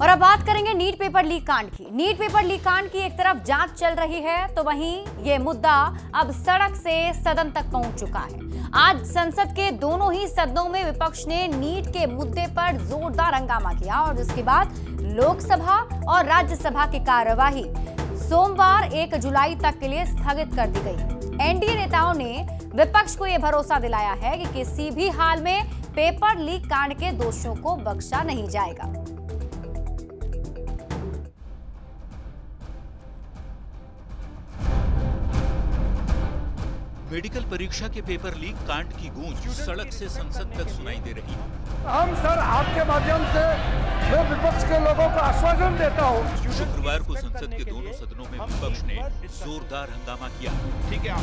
और अब बात करेंगे नीट पेपर लीक कांड की। नीट पेपर लीक कांड की एक तरफ जांच चल रही है तो वहीं ये मुद्दा अब सड़क से सदन तक पहुंच चुका है। आज संसद के दोनों ही सदनों में विपक्ष ने नीट के मुद्दे पर जोरदार हंगामा किया और जिसके बाद लोकसभा और राज्यसभा की कार्यवाही सोमवार 1 जुलाई तक के लिए स्थगित कर दी गई। एनडीए नेताओं ने विपक्ष को यह भरोसा दिलाया है कि किसी भी हाल में पेपर लीक कांड के दोषियों को बख्शा नहीं जाएगा। मेडिकल परीक्षा के पेपर लीक कांड की गूंज सड़क से संसद तक सुनाई दे रही है। हम सर आपके माध्यम से मैं विपक्ष के लोगों को आश्वासन देता हूँ। शुक्रवार को संसद के दोनों सदनों में विपक्ष ने जोरदार हंगामा किया। ठीक है,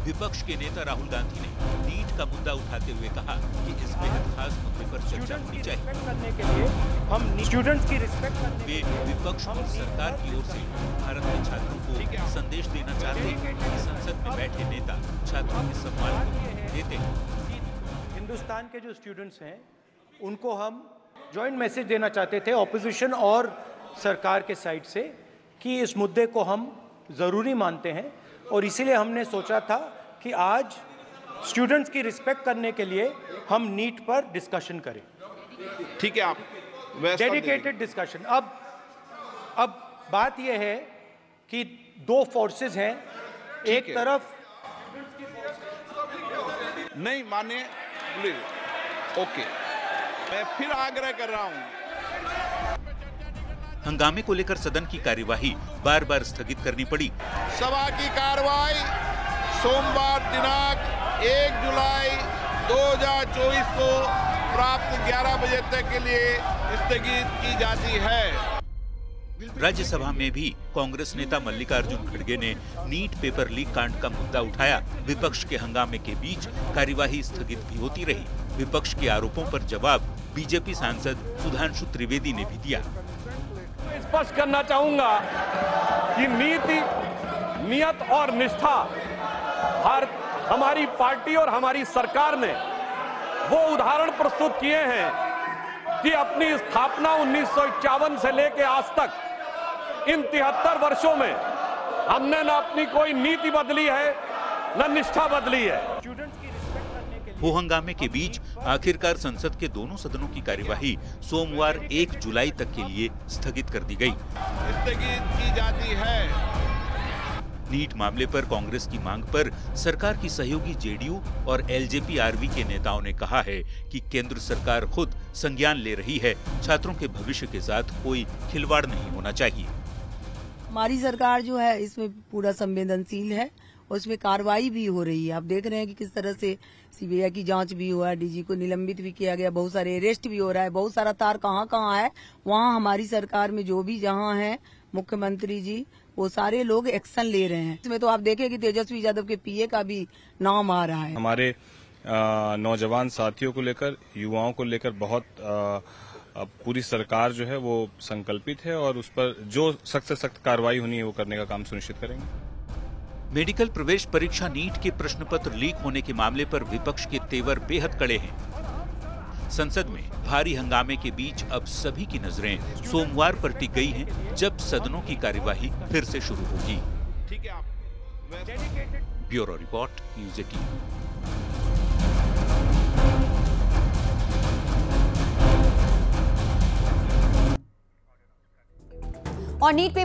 विपक्ष के नेता राहुल गांधी ने नीट का मुद्दा उठाते हुए कहा कि इस बेहद खास मुद्दे पर चर्चा होनी चाहिए। करने के लिए हम स्टूडेंट्स की रिस्पेक्ट करने वे विपक्ष और सरकार की ओर से भारत के छात्रों को संदेश देना चाहते हैं कि संसद में बैठे नेता छात्रों के सम्मान को देते हैं। हिंदुस्तान के जो स्टूडेंट्स हैं उनको हम जॉइंट मैसेज देना चाहते थे ऑपोजिशन और सरकार के साइड से कि इस मुद्दे को हम जरूरी मानते हैं और इसीलिए हमने सोचा था कि आज स्टूडेंट्स की रिस्पेक्ट करने के लिए हम नीट पर डिस्कशन करें। ठीक है, आप डेडिकेटेड डिस्कशन। अब बात यह है कि दो फोर्सेस हैं, एक तरफ नहीं माने प्लीज। ओके, मैं फिर आग्रह कर रहा हूं। हंगामे को लेकर सदन की कार्यवाही बार बार स्थगित करनी पड़ी। सभा की कार्रवाई सोमवार दिनांक 1 जुलाई 2024 को प्राप्त 11 बजे तक के लिए स्थगित की जाती है। राज्यसभा में भी कांग्रेस नेता मल्लिकार्जुन खड़गे ने नीट पेपर लीक कांड का मुद्दा उठाया। विपक्ष के हंगामे के बीच कार्यवाही स्थगित भी होती रही। विपक्ष के आरोपों पर जवाब बीजेपी सांसद सुधांशु त्रिवेदी ने भी दिया। स्पष्ट करना चाहूंगा कि नीति, नियत और निष्ठा हमारी पार्टी और हमारी सरकार ने वो उदाहरण प्रस्तुत किए हैं कि अपनी स्थापना 1951 से लेकर आज तक इन 73 वर्षों में हमने न अपनी कोई नीति बदली है न निष्ठा बदली है। हो हंगामे के बीच आखिरकार संसद के दोनों सदनों की कार्यवाही सोमवार 1 जुलाई तक के लिए स्थगित कर दी गई। स्थगित की जाती है। नीट मामले पर कांग्रेस की मांग पर सरकार की सहयोगी जेडीयू और एलजेपी-आरवी के नेताओं ने कहा है कि केंद्र सरकार खुद संज्ञान ले रही है। छात्रों के भविष्य के साथ कोई खिलवाड़ नहीं होना चाहिए। हमारी सरकार जो है इसमें पूरा संवेदनशील है और उसमें कार्रवाई भी हो रही है। आप देख रहे हैं कि किस तरह से सीबीआई की जांच भी हुआ है, डीजी को निलंबित भी किया गया, बहुत सारे अरेस्ट भी हो रहा है, बहुत सारा तार कहाँ कहाँ है वहाँ हमारी सरकार में जो भी जहाँ है मुख्यमंत्री जी वो सारे लोग एक्शन ले रहे हैं। इसमें तो आप देखें कि तेजस्वी यादव के पीए का भी नाम आ रहा है। हमारे नौजवान साथियों को लेकर, युवाओं को लेकर बहुत पूरी सरकार जो है वो संकल्पित है और उस पर जो सख्त से सख्त कार्रवाई होनी है वो करने का काम सुनिश्चित करेंगे। मेडिकल प्रवेश परीक्षा नीट के प्रश्न पत्र लीक होने के मामले पर विपक्ष के तेवर बेहद कड़े हैं। संसद में भारी हंगामे के बीच अब सभी की नजरें सोमवार पर टिक गई हैं, जब सदनों की कार्यवाही फिर से शुरू होगी। ठीक है, आप ब्यूरो रिपोर्ट, न्यूज़ 18। और नीट पेपर